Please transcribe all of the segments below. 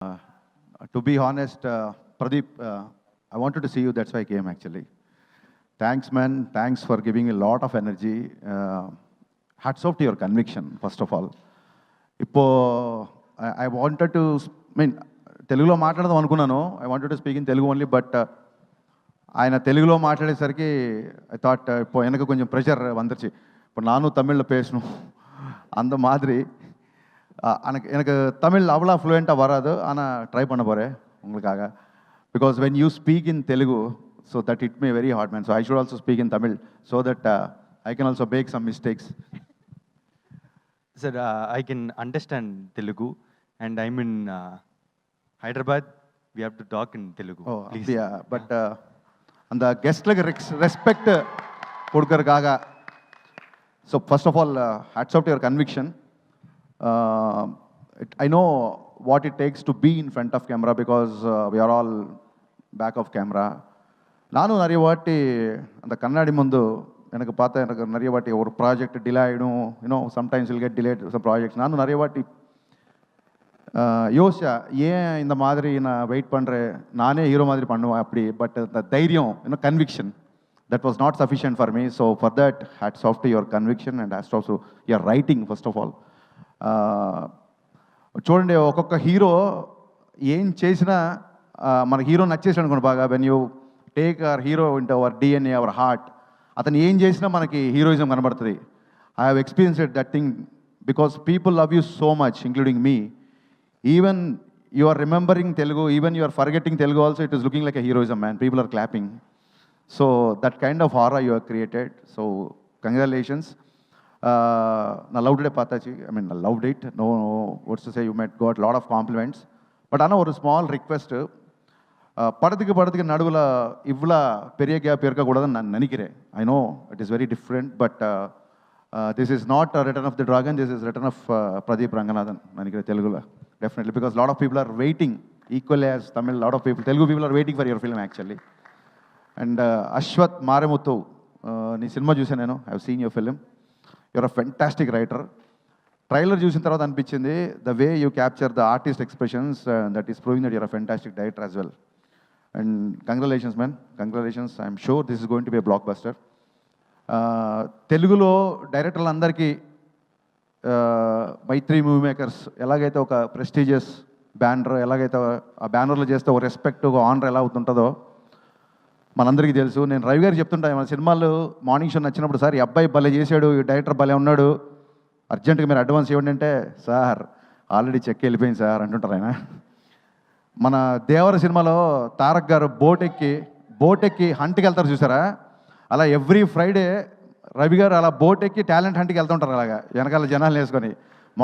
Uh, to be honest, Pradeep, I wanted to see you. That's why I came actually. Thanks, man. Thanks for giving a lot of energy. Hats off to your conviction, first of all. ఇప్పుడు I wanted to mean తెలుగులో మాట్లాడదాం అనుకున్నాను. I wanted to speak in Telugu only, but ఆయన తెలుగులో మాట్లాడేసరికి I thought இப்போ எனக்கு கொஞ்சம் pressure வந்துருச்சு. இப்போ நானும் தமிழில் பேசணும் அந்த மாதிரி. எனக்கு தமிழ் அவ்வளோ ஃப்ளூயண்ட்டாக வராது, ஆனால் ட்ரை பண்ண போகிறேன் உங்களுக்காக. Because when you speak in Telugu, so that it may very hard man. So I should also speak in Tamil so that I can also make some mistakes. Sir, I can understand Telugu, and I'm in Hyderabad. We have to talk in Telugu. Oh, please. yeah, but அந்த கெஸ்ட்லுக்கு respect கொடுக்கறதுக்காக. So first of all hats off to your conviction. I know what it takes to be in front of camera because we are all back of camera. நானும் நிறைய வாட்டி அந்த கண்ணாடி முந்து எனக்கு பார்த்தா எனக்கு நிறைய வாட்டி ஒரு ப்ராஜெக்ட் டிலே ஆகிடும். You know sometimes will get delayed some projects. நானும் நிறைய வாட்டி யோசிச்சா ஏன் இந்த மாதிரி நான் வெயிட் பண்ணுறேன், நானே ஹீரோ மாதிரி பண்ணுவேன் அப்படி. பட் அந்த தைரியம், you know conviction, that was not sufficient for me. So for that, hats off to your conviction and hats off to your writing, first of all. చూడండి, ఒక్కొక్క హీరో ఏం చేసినా మన హీరో నచ్చేసాడు అనుకోండి బాగా. When you take our hero into our DNA, our heart, అతను ఏం చేసినా మనకి హీరోయిజం కనబడుతుంది. I have experienced that thing because people love you so much, including me. Even you are remembering Telugu, even you are forgetting Telugu also, it is looking like a heroism, man. People are clapping. So that kind of aura you have created. So congratulations. I loved it, Pataji. I mean, I loved it. No, what's to say, you might got a lot of compliments. But Anna, one small request. படத்துக்கு நடுவில் இவ்வளோ பெரிய gap இருக்கக்கூடாதுன்னு நான் நினைக்கிறேன். I know it is very different, but this is not a Return of the Dragon. This is Return of Pradeep Ranganathan. நினைக்கிறேன் தெலுங்குல. Definitely, because a lot of people are waiting equally as Tamil. A lot of people, Telugu people are waiting for your film actually. And Ashwath Marimuthu, నీ cinema చూసాను నేను. I have seen your film. Your a fantastic writer. Trailer చూసిన తర్వాత అనిపించింది the way you capture the artist expressions, that is proving that your a fantastic director as well. And congratulations man, congratulations. I'm sure this is going to B a block buster. తెలుగులో డైరెక్టర్లు అందరికీ మైత్రి movie makers ఎలాగైతే ఒక prestigious banner, ఎలాగైతే ఆ బ్యానర్లో చేస్తే ఒక రెస్పెక్ట్, ఒక ఆనర్ ఎలా అవుతుంటుందో మనందరికీ తెలుసు. నేను రవి గారికి చెప్తుంటాను, మన సినిమాలు మార్నింగ్ షో నచ్చినప్పుడు, సార్ ఈ అబ్బాయి భలే చేశాడు, ఈ డైరెక్టర్ భలే ఉన్నాడు, అర్జెంటుగా మీరు అడ్వాన్స్ ఇవ్వండి అంటే, సార్ ఆల్రెడీ చెక్ వెళ్ళిపోయింది సార్ అంటుంటారు ఆయన. మన దేవర సినిమాలో తారక్ గారు బోట్ ఎక్కి హంట్కి వెళ్తారు చూసారా, అలా ఎవ్రీ ఫ్రైడే రవి గారు అలా బోట్ ఎక్కి టాలెంట్ హంట్కి వెళ్తుంటారు. అలాగా వెనకాల జనాలు వేసుకొని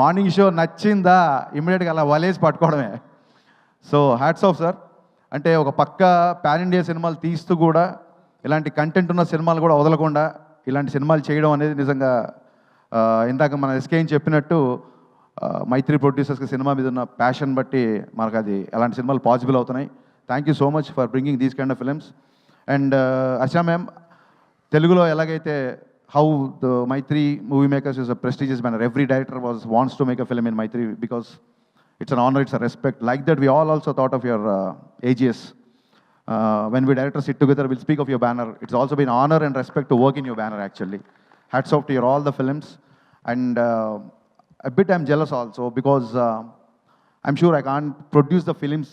మార్నింగ్ షో నచ్చిందా ఇమ్మీడియట్గా అలా వలేసి పట్టుకోవడమే. So hats off sir. అంటే ఒక పక్క పాన్ ఇండియా సినిమాలు తీస్తూ కూడా ఇలాంటి కంటెంట్ ఉన్న సినిమాలు కూడా వదలకుండా ఇలాంటి సినిమాలు చేయడం అనేది నిజంగా ఇందాక మన ఎస్కేని చెప్పినట్టు మైత్రి ప్రొడ్యూసర్స్కి సినిమా మీద ఉన్న ప్యాషన్ బట్టి మనకు అది అలాంటి సినిమాలు పాసిబుల్ అవుతున్నాయి. Thank you so much for bringing these kind of films. And Archana ma'am, తెలుగులో ఎలాగైతే how the Mythri movie makers is a prestigious banner. Every director wants to make a film in Mythri because it's an honor, it's a respect. Like that, we all also thought of your AGS. When we directors sit together, we'll speak of your banner. It's also been honor and respect to work in your banner, actually. Hats off to your all the films. And a bit I'm jealous also because I'm sure I can't produce the films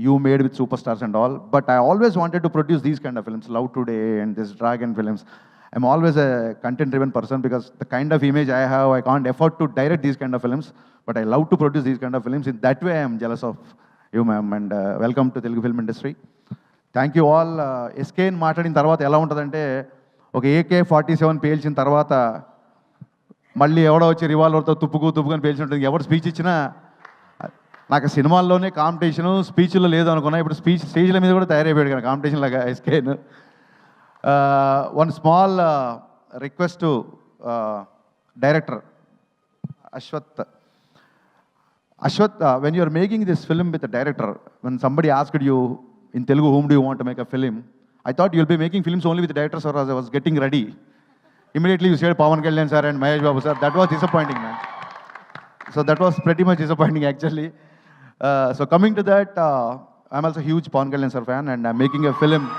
you made with superstars and all, but I always wanted to produce these kind of films, Love Today and this Dragon films. I'm always a content-driven person because the kind of image I have, I can't afford to direct these kind of films, but I love to produce these kind of films. In that way, I am jealous of you, ma'am, and welcome to Telugu film industry. Thank you all. SKN మాట్లాడిన తర్వాత ఎలా ఉంటుందంటే, ఒక AK-47 పేల్చిన తర్వాత మళ్ళీ ఎవడో వచ్చి రివాల్వర్తో తుప్పుకొని పేల్చి ఉంటుంది. ఎవరు స్పీచ్ ఇచ్చినా నాకు సినిమాల్లోనే కాంపిటీషను, స్పీచ్లో లేదు అనుకున్నా. ఇప్పుడు స్టేజ్ల మీద కూడా తయారైపోయాడు కదా కాంపిటీషన్ లాగా SKN. One small request to director Ashwath. When you are making this film with a director, when somebody asked you in Telugu, whom do you want to make a film? I thought you'll be making films only with the directors, or as I was getting ready. Immediately you said Pawan Kalyan sir and Mahesh Babu sir. That was disappointing, man. So that was pretty much disappointing actually. So coming to that, I'm also a huge Pawan Kalyan sir fan, and I'm making a film,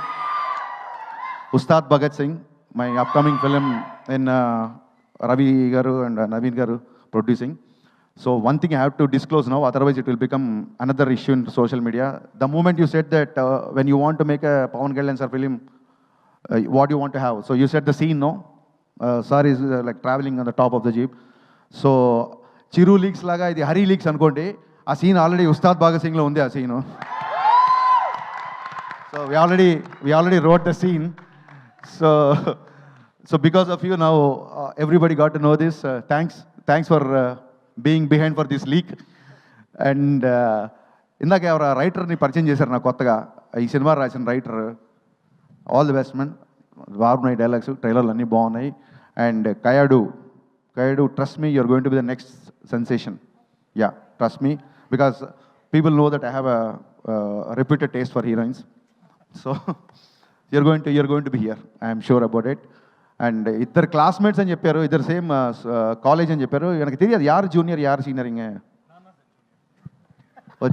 Ustad Bhagat Singh, my upcoming film in Ravi garu and Naveen garu producing. So one thing I have to disclose now, otherwise it will become another issue in social media. The moment you said that when you want to make a Pawan Kalyan sir film, what do you want to have? So you said the scene, no? Sir is like traveling on the top of the jeep. So Chiru leaks laga ఇది Hari leaks అనుకోండి, ఆ scene already Ustaad Bhagat సింగ్లో ఉంది ఆ scene. So we already wrote the scene. So because of you now, everybody got to know this. Thanks for being behind for this leak. And ఇందాక ఎవరు రైటర్ని పరిచయం చేశారు నాకు కొత్తగా, ఈ సినిమా రాసిన writer. All the best man, బాగున్నాయి డైలాగ్స్, ట్రైలర్లు అన్నీ బాగున్నాయి. And Kayadu, trust me, you're going to be the next sensation. Yeah, trust me, because people know that I have a repeated taste for heroines. So you're going to be here, I am sure about it. And ఇద్దరు classmates అని చెప్పారు, ఇద్దరు same college అని చెప్పారు. నాకు తెలియదు యారు junior యారు senior,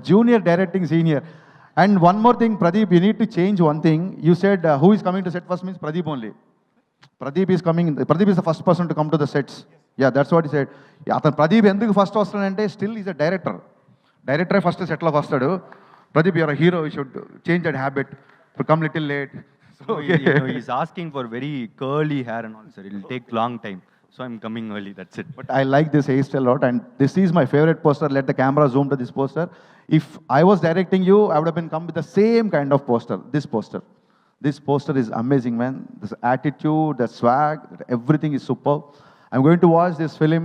junior directing senior. And one more thing, Pradeep, you need to change one thing. You said who is coming to set first means Pradeep only. Pradeep is the first person to come to the sets. Yeah, that's what I said. అతను ప్రదీప్ ఎందుకు first వస్తాడంటే, still is a డైరెక్టరే first సెట్లోకి వస్తాడు. Pradeep, you're a hero, you should change that habit, to come little late. So, you know, he's asking for very curly hair and all, sir. It'll take long time. So I'm coming early, that's it. But I like this hairstyle a lot, and this is my favorite poster. Let the camera zoom to this poster. If I was directing you, I would have been come with the same kind of poster. This poster is amazing, man. This attitude, the swag, everything is superb. I'm going to watch this film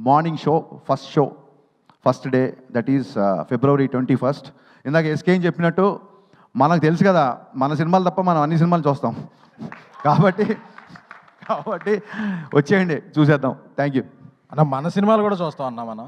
morning show, first day, that is February 21st. ఇందాక ఎస్కేం చెప్పినట్టు, మనకు తెలుసు కదా మన సినిమాలు తప్ప మనం అన్ని సినిమాలు చూస్తాం. కాబట్టి వచ్చేయండి, చూసేద్దాం. థ్యాంక్ యూ అన్న. మన సినిమాలు కూడా చూస్తాం అన్న మనం.